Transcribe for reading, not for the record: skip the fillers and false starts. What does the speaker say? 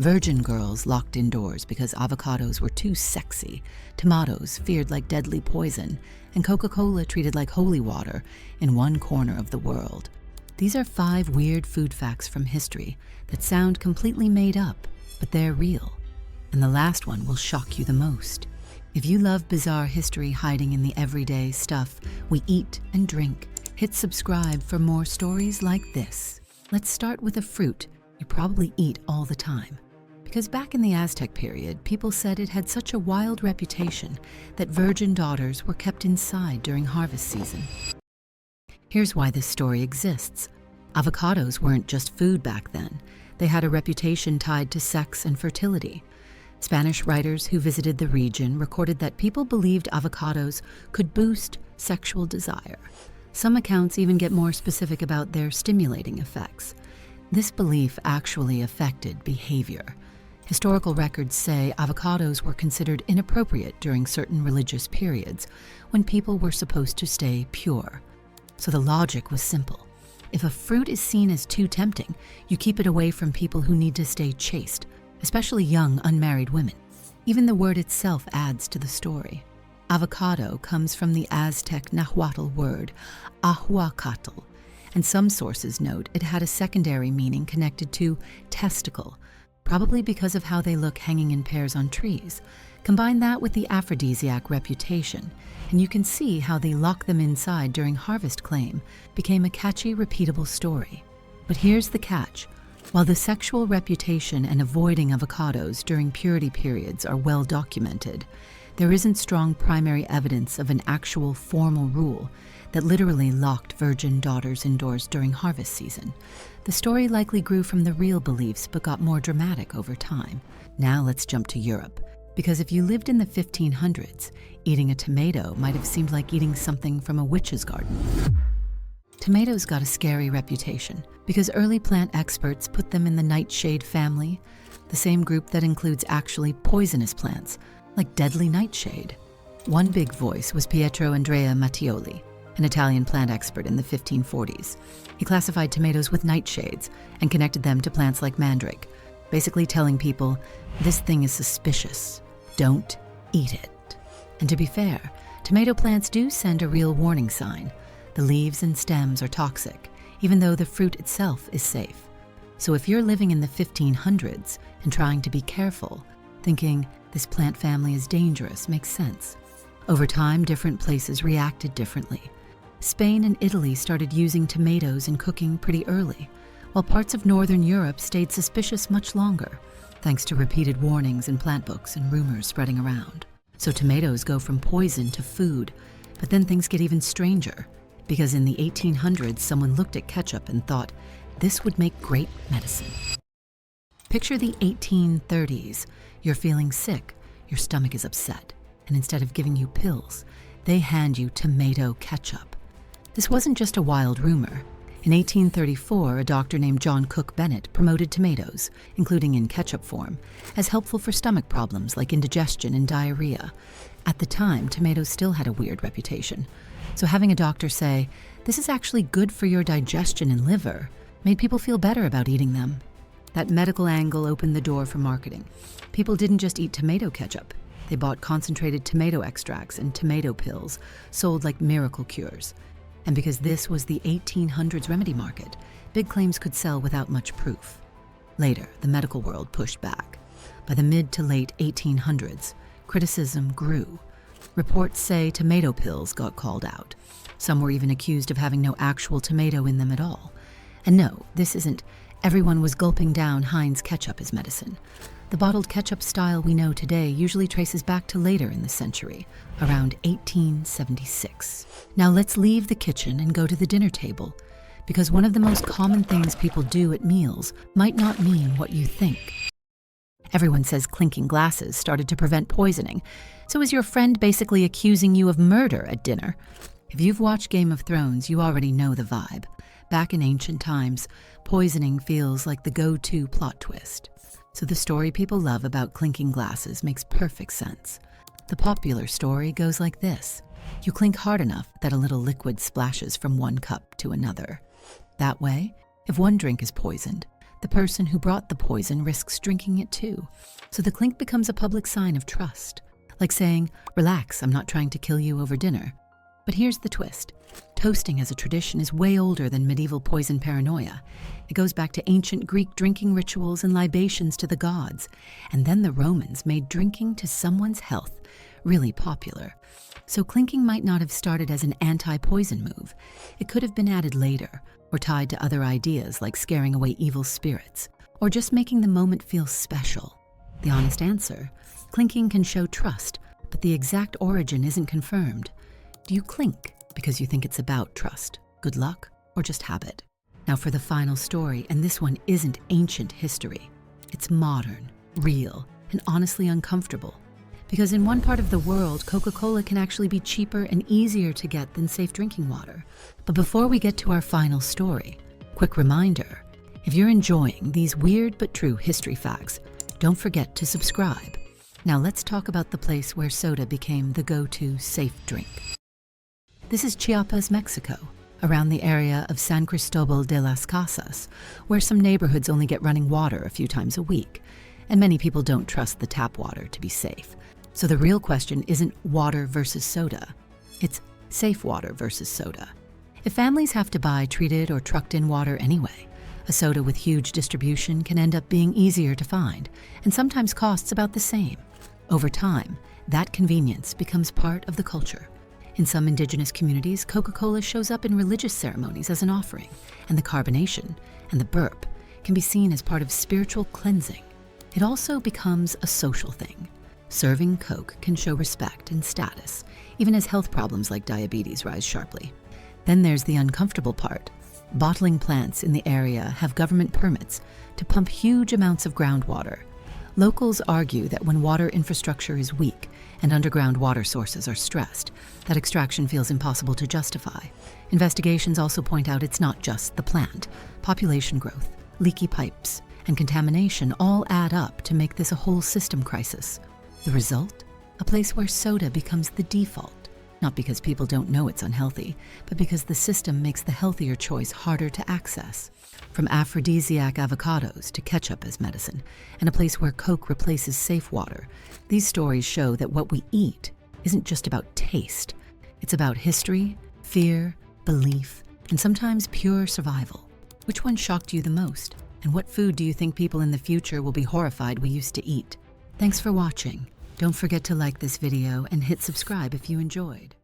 Virgin girls locked indoors because avocados were too sexy, tomatoes feared like deadly poison, and Coca Cola treated like holy water in one corner of the world. These are 5 weird food facts from history that sound completely made up, but they're real. And the last one will shock you the most. If you love bizarre history hiding in the everyday stuff we eat and drink, hit subscribe for more stories like this. Let's start with a fruit you probably eat all the time. Because back in the Aztec period, people said it had such a wild reputation that virgin daughters were kept inside during harvest season. Here's why this story exists. Avocados weren't just food back then. They had a reputation tied to sex and fertility. Spanish writers who visited the region recorded that people believed avocados could boost sexual desire. Some accounts even get more specific about their stimulating effects. This belief actually affected behavior. Historical records say avocados were considered inappropriate during certain religious periods when people were supposed to stay pure. So the logic was simple. If a fruit is seen as too tempting, you keep it away from people who need to stay chaste, especially young, unmarried women. Even the word itself adds to the story. Avocado comes from the Aztec Nahuatl word, ahuacatl, and some sources note it had a secondary meaning connected to testicle, probably because of how they look hanging in pairs on trees. Combine that with the aphrodisiac reputation, and you can see how the lock them inside during harvest claim became a catchy, repeatable story. But here's the catch. While the sexual reputation and avoiding avocados during purity periods are well documented, there isn't strong primary evidence of an actual formal rule that literally locked virgin daughters indoors during harvest season. The story likely grew from the real beliefs but got more dramatic over time. Now let's jump to Europe, because if you lived in the 1500s, eating a tomato might have seemed like eating something from a witch's garden. Tomatoes got a scary reputation because early plant experts put them in the nightshade family, the same group that includes actually poisonous plants, like deadly nightshade. One big voice was Pietro Andrea Mattioli, an Italian plant expert in the 1540s. He classified tomatoes with nightshades and connected them to plants like mandrake, basically telling people, this thing is suspicious, don't eat it. And to be fair, tomato plants do send a real warning sign. The leaves and stems are toxic, even though the fruit itself is safe. So if you're living in the 1500s and trying to be careful, thinking this plant family is dangerous makes sense. Over time, different places reacted differently. Spain and Italy started using tomatoes in cooking pretty early, while parts of Northern Europe stayed suspicious much longer, thanks to repeated warnings in plant books and rumors spreading around. So tomatoes go from poison to food, but then things get even stranger, because in the 1800s, someone looked at ketchup and thought, this would make great medicine. Picture the 1830s. You're feeling sick, your stomach is upset, and instead of giving you pills, they hand you tomato ketchup. This wasn't just a wild rumor. In 1834, a doctor named John Cook Bennett promoted tomatoes, including in ketchup form, as helpful for stomach problems like indigestion and diarrhea. At the time, tomatoes still had a weird reputation, so having a doctor say, this is actually good for your digestion and liver, made people feel better about eating them. That medical angle opened the door for marketing. People didn't just eat tomato ketchup. They bought concentrated tomato extracts and tomato pills, sold like miracle cures. And because this was the 1800s remedy market, big claims could sell without much proof. Later, the medical world pushed back. By the mid to late 1800s, criticism grew. Reports say tomato pills got called out. Some were even accused of having no actual tomato in them at all. And no, this isn't everyone was gulping down Heinz ketchup as medicine. The bottled ketchup style we know today usually traces back to later in the century, around 1876. Now let's leave the kitchen and go to the dinner table, because one of the most common things people do at meals might not mean what you think. Everyone says clinking glasses started to prevent poisoning, so is your friend basically accusing you of murder at dinner? If you've watched Game of Thrones, you already know the vibe. Back in ancient times, poisoning feels like the go-to plot twist. So the story people love about clinking glasses makes perfect sense. The popular story goes like this. You clink hard enough that a little liquid splashes from one cup to another. That way, if one drink is poisoned, The person who brought the poison risks drinking it too. So the clink becomes a public sign of trust, like saying, "Relax, I'm not trying to kill you over dinner." But here's the twist. Toasting as a tradition is way older than medieval poison paranoia. It goes back to ancient Greek drinking rituals and libations to the gods. And then the Romans made drinking to someone's health really popular. So clinking might not have started as an anti-poison move. It could have been added later, or tied to other ideas like scaring away evil spirits, or just making the moment feel special. The honest answer, clinking can show trust, but the exact origin isn't confirmed. Do you clink because you think it's about trust, good luck, or just habit? Now for the final story, and this one isn't ancient history. It's modern, real, and honestly uncomfortable. Because in one part of the world, Coca Cola can actually be cheaper and easier to get than safe drinking water. But before we get to our final story, quick reminder, if you're enjoying these weird but true history facts, don't forget to subscribe. Now let's talk about the place where soda became the go-to safe drink. This is Chiapas, Mexico, around the area of San Cristobal de las Casas, where some neighborhoods only get running water a few times a week, and many people don't trust the tap water to be safe. So the real question isn't water versus soda, it's safe water versus soda. If families have to buy treated or trucked-in water anyway, a soda with huge distribution can end up being easier to find, and sometimes costs about the same. Over time, that convenience becomes part of the culture. In some indigenous communities, Coca Cola shows up in religious ceremonies as an offering, and the carbonation and the burp can be seen as part of spiritual cleansing. It also becomes a social thing. Serving Coke can show respect and status, even as health problems like diabetes rise sharply. Then there's the uncomfortable part. Bottling plants in the area have government permits to pump huge amounts of groundwater. Locals argue that when water infrastructure is weak and underground water sources are stressed, that extraction feels impossible to justify. Investigations also point out it's not just the plant. Population growth, leaky pipes, and contamination all add up to make this a whole system crisis. The result? A place where soda becomes the default, not because people don't know it's unhealthy, but because the system makes the healthier choice harder to access. From aphrodisiac avocados to ketchup as medicine, and a place where Coke replaces safe water, these stories show that what we eat isn't just about taste. It's about history, fear, belief, and sometimes pure survival. Which one shocked you the most? And what food do you think people in the future will be horrified we used to eat? Thanks for watching. Don't forget to like this video and hit subscribe if you enjoyed.